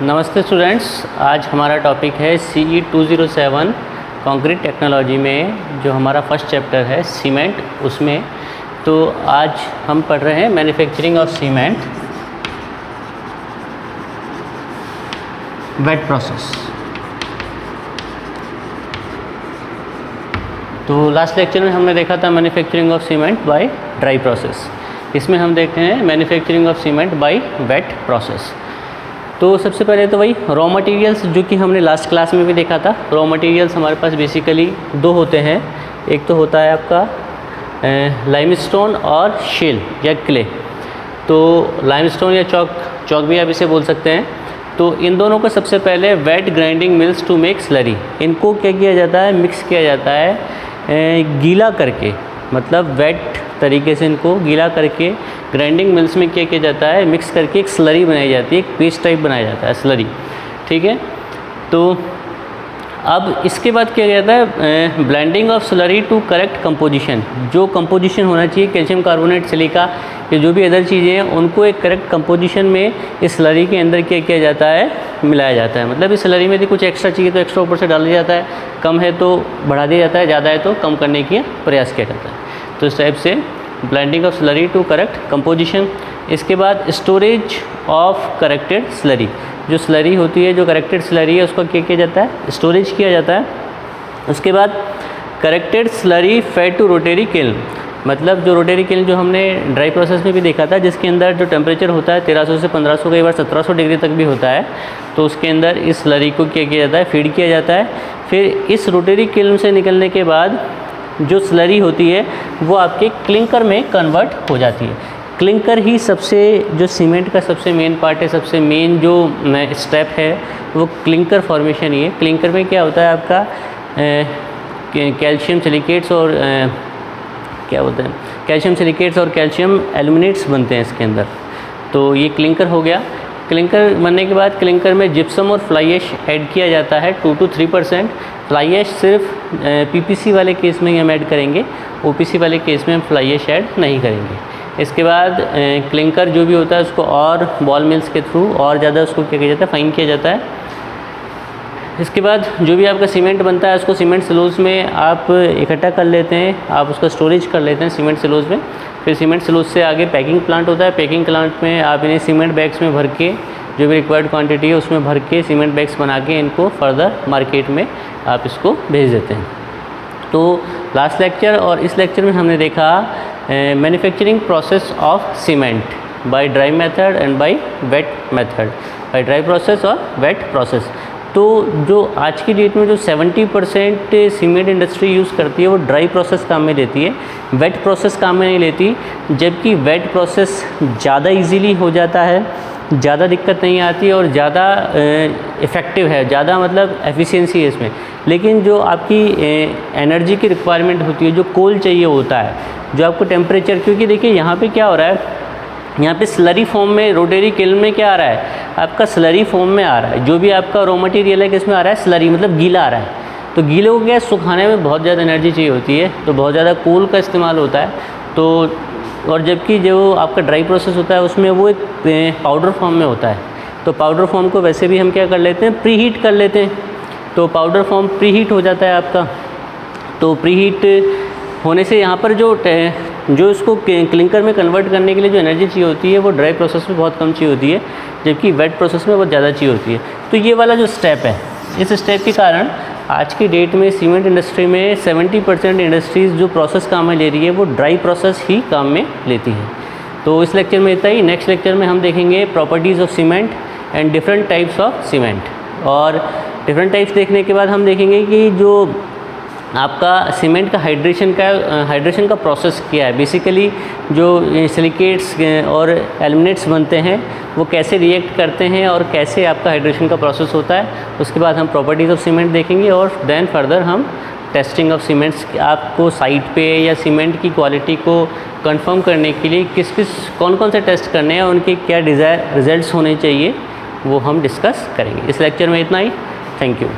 नमस्ते स्टूडेंट्स, आज हमारा टॉपिक है CE 207 कंक्रीट टेक्नोलॉजी में जो हमारा फर्स्ट चैप्टर है सीमेंट, उसमें तो आज हम पढ़ रहे हैं manufacturing of cement wet process. तो लास्ट लेक्चर में हमने देखा था manufacturing of cement by dry process. इसमें हम देखते हैं manufacturing of cement by wet process. तो सबसे पहले तो वही रॉ मटेरियल्स जो कि हमने लास्ट क्लास में भी देखा था। रॉ मटेरियल्स हमारे पास बेसिकली दो होते हैं, एक तो होता है आपका लाइमस्टोन और शेल या क्ले। तो लाइमस्टोन या चौक भी आप इसे बोल सकते हैं। तो इन दोनों को सबसे पहले wet grinding mills to make slurry, इनको क्या किया जाता है, मिक्स किया जाता है गीला करके, मतलब वेट तरीके से इनको गीला करके ग्राइंडिंग मिल्स में क्या किया जाता है, मिक्स करके एक स्लरी बनाई जाती है, एक पेस्ट टाइप बनाया जाता है स्लरी। ठीक है, तो अब इसके बाद क्या जाता है, blending of slurry to correct composition. जो कंपोजिशन होना चाहिए कैल्शियम कार्बोनेट, सिलिका, ये जो भी अदर चीज़ें हैं उनको एक करेक्ट कंपोजिशन में इस स्लरी के अंदर क्या किया जाता है, मिलाया जाता है। मतलब इस स्लरी में यदि कुछ एक्स्ट्रा चाहिए तो एक्स्ट्रा ऊपर से डाल दिया जाता है, कम है तो बढ़ा दिया जाता है, ज़्यादा है तो कम करने की प्रयास किया जाता है। तो इस टाइप से blending of slurry to correct composition. इसके बाद स्टोरेज ऑफ करेक्टेड स्लरी, जो स्लरी होती है, जो करेक्टेड स्लरी है, उसका क्या किया जाता है, स्टोरेज किया जाता है। उसके बाद corrected slurry fed to rotary kiln, मतलब जो रोटरी किल्न जो हमने ड्राई प्रोसेस में भी देखा था, जिसके अंदर जो टेम्परेचर होता है 1300 से 1500, कई बार 1700 डिग्री तक भी होता है। तो उसके अंदर इस स्लरी को क्या किया जाता है, फीड किया जाता है। फिर इस रोटरी किल्न से निकलने के बाद जो स्लरी होती है वो आपके क्लिंकर में कन्वर्ट हो जाती है। क्लिंकर ही सबसे, जो सीमेंट का सबसे मेन पार्ट है, सबसे मेन जो स्टेप है वो क्लिंकर फॉर्मेशन ही है। क्लिंकर में क्या होता है आपका कैल्शियम सिलिकेट्स और क्या बोलते हैं, कैल्शियम सिलिकेट्स और कैल्शियम एल्यूमिनेट्स बनते हैं इसके अंदर। तो ये क्लिंकर हो गया। क्लिंकर बनने के बाद क्लिंकर में जिप्सम और फ्लाई ऐश ऐड किया जाता है 2 to 3%। फ्लाई ऐश सिर्फ PPC वाले केस में ही हम ऐड करेंगे, OPC वाले केस में हम फ्लाई ऐश ऐड नहीं करेंगे। इसके बाद क्लिंकर जो भी होता है उसको और बॉल मिल्स के थ्रू और ज़्यादा उसको क्या किया जाता है, फाइन किया जाता है। इसके बाद जो भी आपका सीमेंट बनता है उसको सीमेंट सिलोज में आप इकट्ठा कर लेते हैं, आप उसका स्टोरेज कर लेते हैं सीमेंट सिलोज में। फिर सीमेंट सिलोज से आगे पैकिंग प्लांट होता है। पैकिंग प्लांट में आप इन्हें सीमेंट बैग्स में भर के, जो भी रिक्वायर्ड क्वांटिटी है उसमें भर के सीमेंट बैग्स बना के इनको फर्दर मार्केट में आप इसको भेज देते हैं। तो लास्ट लेक्चर और इस लेक्चर में हमने देखा manufacturing process of cement by dry method and by weight method, bye dry process और वेट प्रोसेस। तो जो आज की डेट में जो 70% सीमेंट इंडस्ट्री यूज़ करती है वो ड्राई प्रोसेस काम में लेती है, वेट प्रोसेस काम में नहीं लेती। जबकि वेट प्रोसेस ज़्यादा इजीली हो जाता है, ज़्यादा दिक्कत नहीं आती और ज़्यादा इफ़ेक्टिव है, ज़्यादा मतलब एफिशिएंसी है इसमें। लेकिन जो आपकी एनर्जी की रिक्वायरमेंट होती है, जो कोल चाहिए होता है, जो आपको टेम्परेचर, क्योंकि देखिए यहाँ पे क्या हो रहा है, यहाँ पे स्लरी फॉर्म में रोटरी किल्न में क्या आ रहा है, आपका स्लरी फॉर्म में आ रहा है। जो भी आपका रॉ मटेरियल है किसमें आ रहा है, स्लरी, मतलब गीला आ रहा है। तो गीले को क्या सुखाने में बहुत ज़्यादा एनर्जी चाहिए होती है, तो बहुत ज़्यादा कोल का इस्तेमाल होता है। तो और जबकि जो आपका ड्राई प्रोसेस होता है उसमें वो एक पाउडर फॉर्म में होता है। तो पाउडर फॉर्म को वैसे भी हम क्या कर लेते हैं, प्री हीट कर लेते हैं। तो पाउडर फॉर्म प्री हीट हो जाता है आपका। तो प्री हीट होने से यहाँ पर जो इसको क्लिंकर में कन्वर्ट करने के लिए जो एनर्जी चाहिए होती है वो ड्राई प्रोसेस में बहुत कम चाहिए होती है, जबकि वेट प्रोसेस में बहुत ज़्यादा चाहिए होती है। तो ये वाला जो स्टेप है, इस स्टेप के कारण आज की डेट में सीमेंट इंडस्ट्री में 70% इंडस्ट्रीज़ जो प्रोसेस काम में ले रही है वो ड्राई प्रोसेस ही काम में लेती है। तो इस लेक्चर में इतना ही। नेक्स्ट लेक्चर में हम देखेंगे properties of cement and different types of cement. और डिफरेंट टाइप्स देखने के बाद हम देखेंगे कि जो आपका सीमेंट का हाइड्रेशन का प्रोसेस क्या है, बेसिकली जो सिलिकेट्स और एल्यूमिनेट्स बनते हैं वो कैसे रिएक्ट करते हैं और कैसे आपका हाइड्रेशन का प्रोसेस होता है। उसके बाद हम प्रॉपर्टीज़ ऑफ सीमेंट देखेंगे और देन फर्दर हम टेस्टिंग ऑफ सीमेंट्स, आपको साइट पे या सीमेंट की क्वालिटी को कंफर्म करने के लिए कौन कौन से टेस्ट करने हैं, उनके क्या डिज़ायर रिजल्ट्स होने चाहिए, वो हम डिस्कस करेंगे। इस लेक्चर में इतना ही। Thank you.